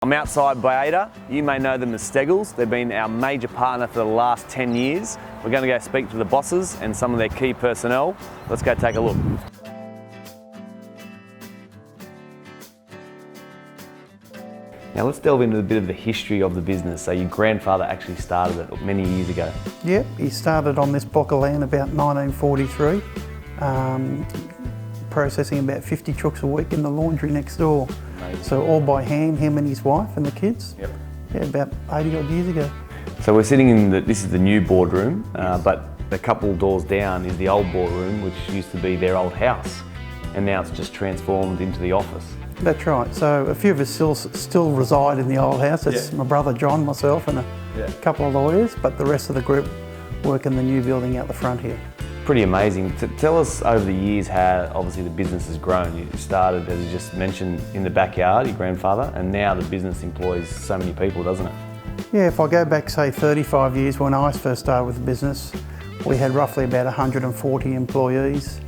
I'm outside Baiada. You may know them as Steggles. They've been our major partner for the last 10 years. We're going to go speak to the bosses and some of their key personnel. Let's go take a look. Now let's delve into a bit of the history of the business. So your grandfather actually started it many years ago. Yep, he started on this block of land about 1943, processing about 50 trucks a week in the laundry next door. Amazing. So all by hand, him and his wife and the kids. Yep. Yeah, about 80 odd years ago. So we're sitting in this is the new boardroom, but a couple doors down is the old boardroom, which used to be their old house, and now it's just transformed into the office. That's right. So a few of us still reside in the old house. It's my brother John, myself, and a couple of lawyers, but the rest of the group work in the new building out the front here. Pretty amazing. Tell us over the years how obviously the business has grown. You started, as you just mentioned, in the backyard, your grandfather, and now the business employs so many people, doesn't it? Yeah, if I go back, say, 35 years when I first started with the business, we had roughly about 140 employees.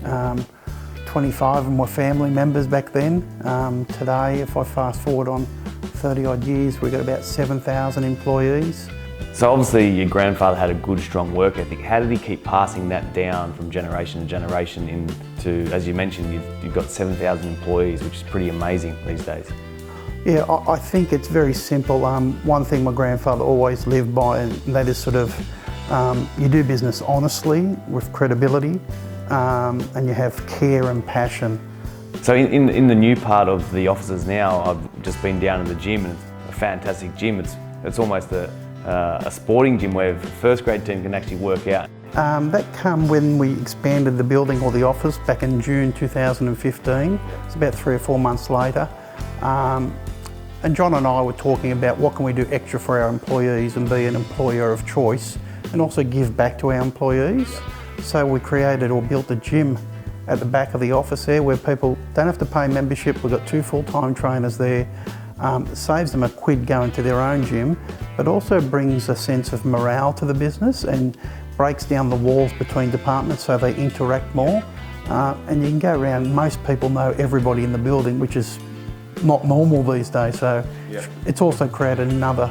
25 of them were family members back then. Today, if I fast forward on 30 odd years, we've got about 7,000 employees. So obviously your grandfather had a good, strong work ethic. How did he keep passing that down from generation to generation into, as you mentioned, you've got 7,000 employees, which is pretty amazing these days? Yeah, I think it's very simple. One thing my grandfather always lived by, and that is sort of, you do business honestly, with credibility, and you have care and passion. So in the new part of the offices now, I've just been down in the gym, and it's a fantastic gym. It's almost a sporting gym where the first grade team can actually work out. That came when we expanded the building or the office back in June 2015. It's about 3 or 4 months later. And John and I were talking about what can we do extra for our employees and be an employer of choice and also give back to our employees. So we created or built a gym at the back of the office there where people don't have to pay membership. We've got 2 full-time trainers there. It saves them a quid going to their own gym, but also brings a sense of morale to the business and breaks down the walls between departments so they interact more. And you can go around, most people know everybody in the building, which is not normal these days. So it's also created another,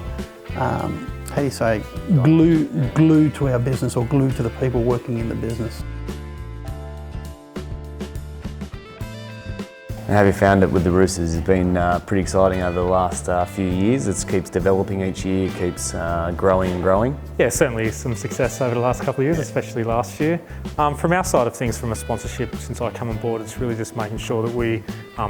how do you say, glue to our business or glue to the people working in the business. And have you found it with the Roosters? It's been pretty exciting over the last few years. It keeps developing each year, keeps growing and growing. Yeah, certainly some success over the last couple of years, especially last year. From our side of things, from a sponsorship, since I come on board, it's really just making sure that we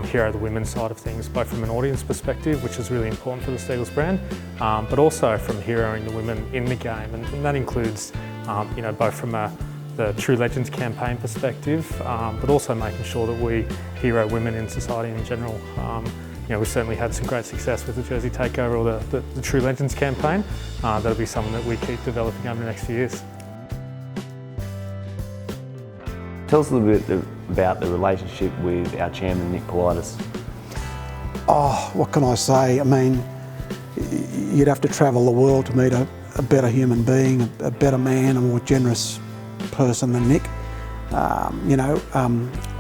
hero the women's side of things, both from an audience perspective, which is really important for the Steggles brand, but also from heroing the women in the game. And that includes, both from the True Legends campaign perspective, but also making sure that we hero women in society in general. We've certainly had some great success with the Jersey Takeover or the True Legends campaign. That'll be something that we keep developing over the next few years. Tell us a little bit about the relationship with our chairman, Nick Politis. Oh, what can I say? I mean, you'd have to travel the world to meet a better human being, a better man, a more generous person than Nick.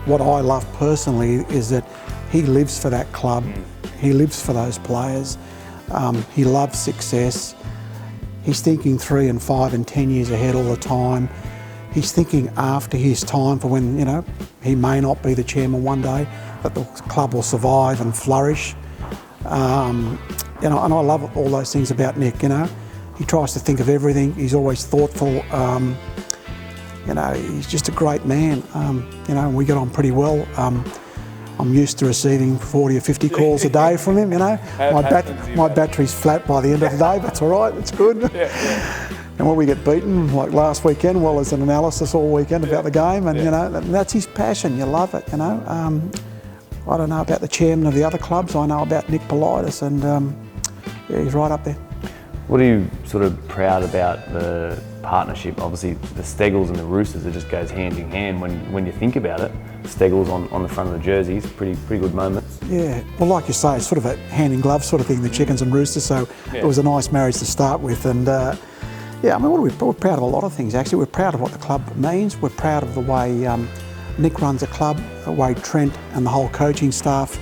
What I love personally is that he lives for that club. He lives for those players. He loves success. He's thinking 3 and 5 and 10 years ahead all the time. He's thinking after his time for when, he may not be the chairman one day, but the club will survive and flourish. And I love all those things about Nick, He tries to think of everything. He's always thoughtful. He's just a great man. We get on pretty well. I'm used to receiving 40 or 50 calls a day from him, My battery's flat by the end of the day, but it's all right, it's good. And when we get beaten, like last weekend, there's an analysis all weekend about the game, and that's his passion. You love it, I don't know about the chairman of the other clubs. I know about Nick Politis, and he's right up there. What are you sort of proud about the partnership? Obviously the Steggles and the Roosters, it just goes hand in hand when you think about it. Steggles on the front of the jerseys, pretty good moments. Yeah, well, like you say, it's sort of a hand in glove sort of thing, the Chickens and Roosters, so it was a nice marriage to start with. And we're proud of a lot of things actually. We're proud of what the club means. We're proud of the way Nick runs the club, the way Trent and the whole coaching staff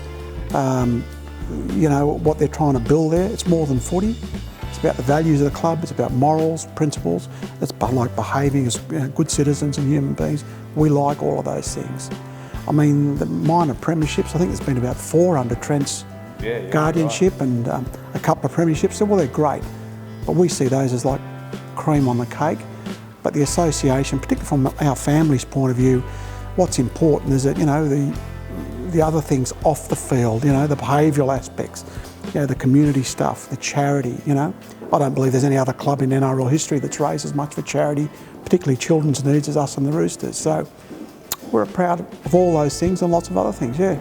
you know, what they're trying to build there. It's more than footy. It's about the values of the club. It's about morals, principles. It's like behaving as good citizens and human beings. We like all of those things. I mean, the minor premierships, I think there's been about 4 under Trent's guardianship, and a couple of premierships. Well, they're great, but we see those as like cream on the cake. But the association, particularly from our family's point of view, what's important is that, you know, the other things off the field, you know, the behavioural aspects, you know, the community stuff, the charity, you know. I don't believe there's any other club in NRL history that's raised as much for charity, particularly children's needs, as us and the Roosters. So we're proud of all those things and lots of other things, yeah.